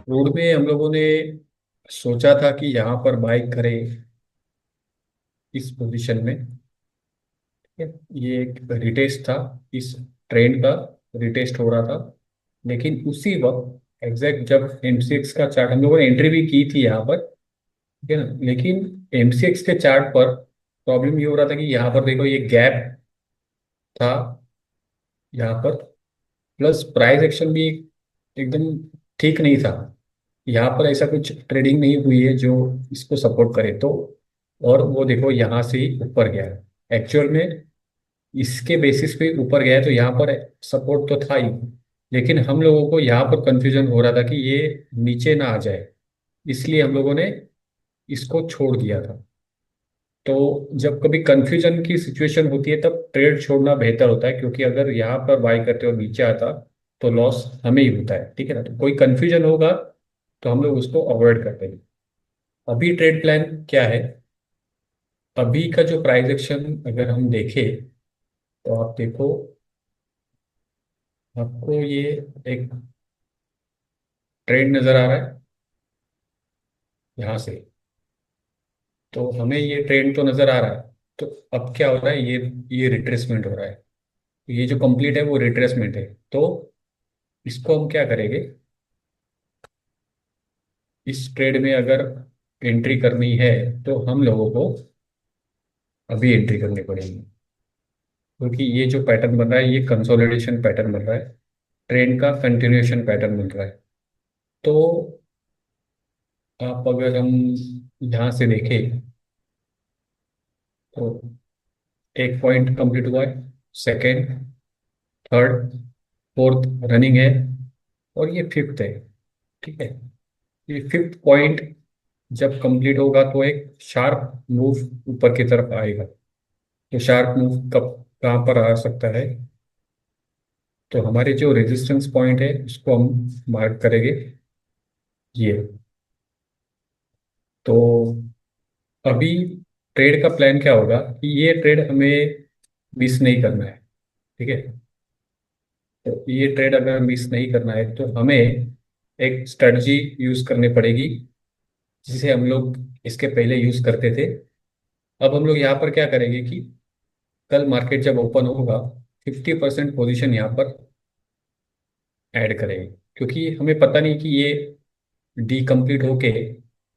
Road में हम लोगों ने सोचा था कि यहाँ पर बाई करें इस पोजीशन में। ठीक है, ये एक रिटेस्ट था, इस ट्रेंड का रिटेस्ट हो रहा था। लेकिन उसी वक्त एग्जैक्ट जब एमसीएक्स का चार्ट हम लोगों ने एंट्री भी की थी यहाँ पर, ठीक है ना, लेकिन एमसीएक्स के चार्ट पर प्रॉब्लम ये हो रहा था कि यहाँ पर देखो ये गैप था यहाँ पर, प्लस प्राइस एक्शन भी एकदम ठीक नहीं था। यहाँ पर ऐसा कुछ ट्रेडिंग नहीं हुई है जो इसको सपोर्ट करे तो। और वो देखो यहाँ से ही ऊपर गया है एक्चुअल में, इसके बेसिस पे ऊपर गया है, तो यहाँ पर सपोर्ट तो था ही। लेकिन हम लोगों को यहाँ पर कंफ्यूजन हो रहा था कि ये नीचे ना आ जाए, इसलिए हम लोगों ने इसको छोड़ दिया था। तो जब कभी कंफ्यूजन की सिचुएशन होती है तब ट्रेड छोड़ना बेहतर होता है, क्योंकि अगर यहाँ पर बाई करते हो नीचे आता तो लॉस हमें ही होता है। ठीक है ना, तो कोई कंफ्यूजन होगा तो हम लोग उसको अवॉइड करते हैं। अभी ट्रेड प्लान क्या है? अभी का जो प्राइस एक्शन अगर हम देखें तो आप देखो, आपको ये एक ट्रेंड नजर आ रहा है यहाँ से, तो हमें ये ट्रेंड तो नजर आ रहा है। तो अब क्या हो रहा है, ये रिट्रेसमेंट हो रहा है। ये जो कंप्लीट है वो रिट्रेसमेंट है। तो इसको हम क्या करेंगे, इस ट्रेड में अगर एंट्री करनी है तो हम लोगों को अभी एंट्री करनी पड़ेगी, क्योंकि ये जो पैटर्न बन रहा है ये कंसोलिडेशन पैटर्न बन रहा है, ट्रेंड का कंटिन्यूएशन पैटर्न बन रहा है। तो आप अगर हम यहाँ से देखें तो एक पॉइंट कंप्लीट हुआ है, सेकेंड, थर्ड, फोर्थ रनिंग है, और ये फिफ्थ है। ठीक है, ये फिफ्थ पॉइंट जब कंप्लीट होगा तो एक शार्प मूव ऊपर की तरफ आएगा। तो शार्प मूव कब कहाँ पर आ सकता है, तो हमारे जो रेजिस्टेंस पॉइंट है उसको हम मार्क करेंगे, ये। तो अभी ट्रेड का प्लान क्या होगा कि ये ट्रेड हमें मिस नहीं करना है। ठीक है, तो ये ट्रेड अगर मिस नहीं करना है तो हमें एक स्ट्रेटजी यूज करनी पड़ेगी, जिसे हम लोग इसके पहले यूज करते थे। अब हम लोग यहाँ पर क्या करेंगे कि कल मार्केट जब ओपन होगा 50% पोजीशन यहाँ पर ऐड करेंगे, क्योंकि हमें पता नहीं कि ये डी कंप्लीट होके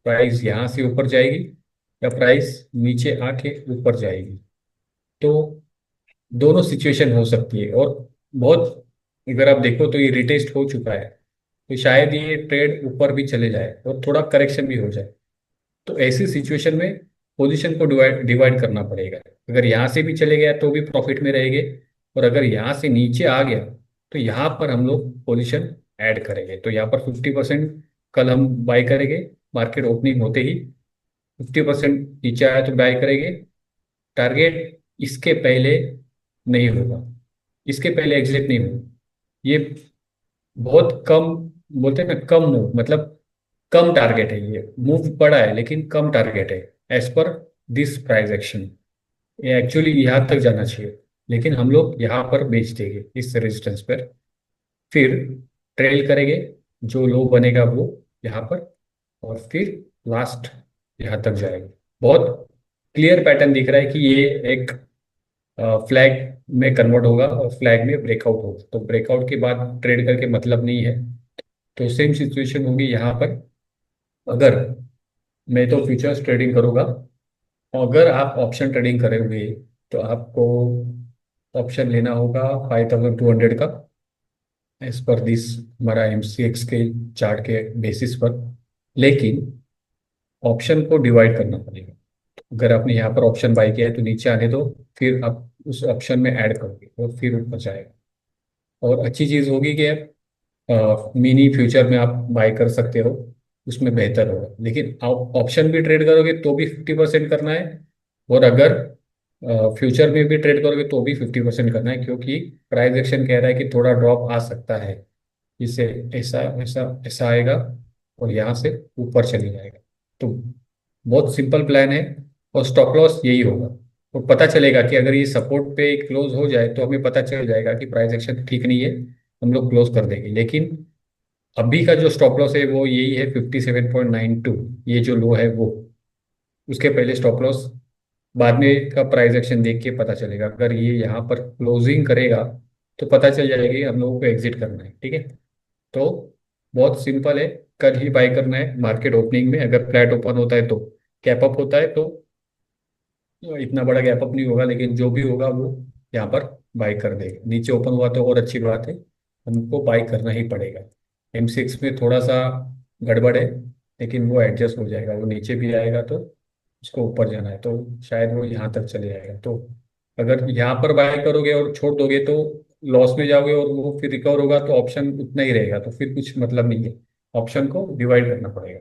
प्राइस यहाँ से ऊपर जाएगी या प्राइस नीचे आके ऊपर जाएगी। तो दोनों सिचुएशन हो सकती है, और बहुत, अगर आप देखो तो ये रिटेस्ट हो चुका है, तो शायद ये ट्रेड ऊपर भी चले जाए और थोड़ा करेक्शन भी हो जाए। तो ऐसी सिचुएशन में पोजीशन को डिवाइड डिवाइड करना पड़ेगा। अगर यहाँ से भी चले गया तो भी प्रॉफिट में रहेंगे, और अगर यहाँ से नीचे आ गया तो यहाँ पर हम लोग पोजीशन ऐड करेंगे। तो यहाँ पर 50% कल हम बाई करेंगे, मार्केट ओपनिंग होते ही 50% नीचे आया तो बाई करेंगे। टारगेट इसके पहले नहीं होगा, इसके पहले एग्जिट नहीं होगा। ये बहुत कम, बोलते हैं ना, कम मूव, मतलब कम टारगेट है। ये मूव बड़ा है लेकिन कम टारगेट है as per this price action. ये एक्चुअली यहाँ तक जाना चाहिए, लेकिन हम लोग यहाँ पर बेच देंगे इस रेजिस्टेंस पर, फिर ट्रेल करेंगे, जो लो बनेगा वो यहाँ पर, और फिर लास्ट यहाँ तक जाएगा। बहुत क्लियर पैटर्न दिख रहा है कि ये एक फ्लैग में कन्वर्ट होगा और फ्लैग में ब्रेकआउट होगा। तो ब्रेकआउट के बाद ट्रेड करके मतलब नहीं है। तो सेम सिचुएशन होगी यहाँ पर। अगर मैं तो फ्यूचर्स ट्रेडिंग करूंगा, अगर आप ऑप्शन ट्रेडिंग करोगे तो आपको ऑप्शन लेना होगा 5200 का, एज पर दिस हमारा एमसीएक्स के चार्ट के बेसिस पर। लेकिन ऑप्शन को डिवाइड करना पड़ेगा। अगर आपने यहाँ पर ऑप्शन बाई किया है तो नीचे आने दो, फिर आप उस ऑप्शन में ऐड करोगे और फिर ऊपर जाएगा। और अच्छी चीज़ होगी कि आप मिनी फ्यूचर में आप बाई कर सकते हो, उसमें बेहतर होगा। लेकिन आप ऑप्शन भी ट्रेड करोगे तो भी 50% करना है, और अगर फ्यूचर में भी ट्रेड करोगे तो भी 50% करना है, क्योंकि प्राइस एक्शन कह रहा है कि थोड़ा ड्रॉप आ सकता है, इससे ऐसा ऐसा ऐसा आएगा और यहाँ से ऊपर चले जाएगा। तो बहुत सिंपल प्लान है, और स्टॉप लॉस यही होगा। तो पता चलेगा कि अगर ये सपोर्ट पे क्लोज हो जाए तो हमें पता चल जाएगा कि प्राइस एक्शन ठीक नहीं है, हम लोग क्लोज कर देंगे। लेकिन अभी का जो स्टॉप लॉस है वो यही है 57.92। ये जो लो है वो, उसके पहले स्टॉप लॉस बाद में का प्राइस एक्शन देख के पता चलेगा। अगर ये यहाँ पर क्लोजिंग करेगा तो पता चल जाएगा कि हम लोगों को एग्जिट करना है, ठीक है। तो बहुत सिंपल है, कल ही बाय करना है मार्केट ओपनिंग में। अगर फ्लैट ओपन होता है तो कैप अप होता है, तो इतना बड़ा गैप अप नहीं होगा, लेकिन जो भी होगा वो यहाँ पर बाई कर देगा। नीचे ओपन हुआ तो और अच्छी बात है, हमको बाई करना ही पड़ेगा। M6 में थोड़ा सा गड़बड़ है, लेकिन वो एडजस्ट हो जाएगा। वो नीचे भी आएगा तो उसको ऊपर जाना है, तो शायद वो यहाँ तक चले जाएगा। तो अगर यहाँ पर बाय करोगे और छोड़ दोगे तो लॉस में जाओगे, और वो फिर रिकवर होगा तो ऑप्शन उतना ही रहेगा, तो फिर कुछ मतलब नहीं है। ऑप्शन को डिवाइड करना पड़ेगा।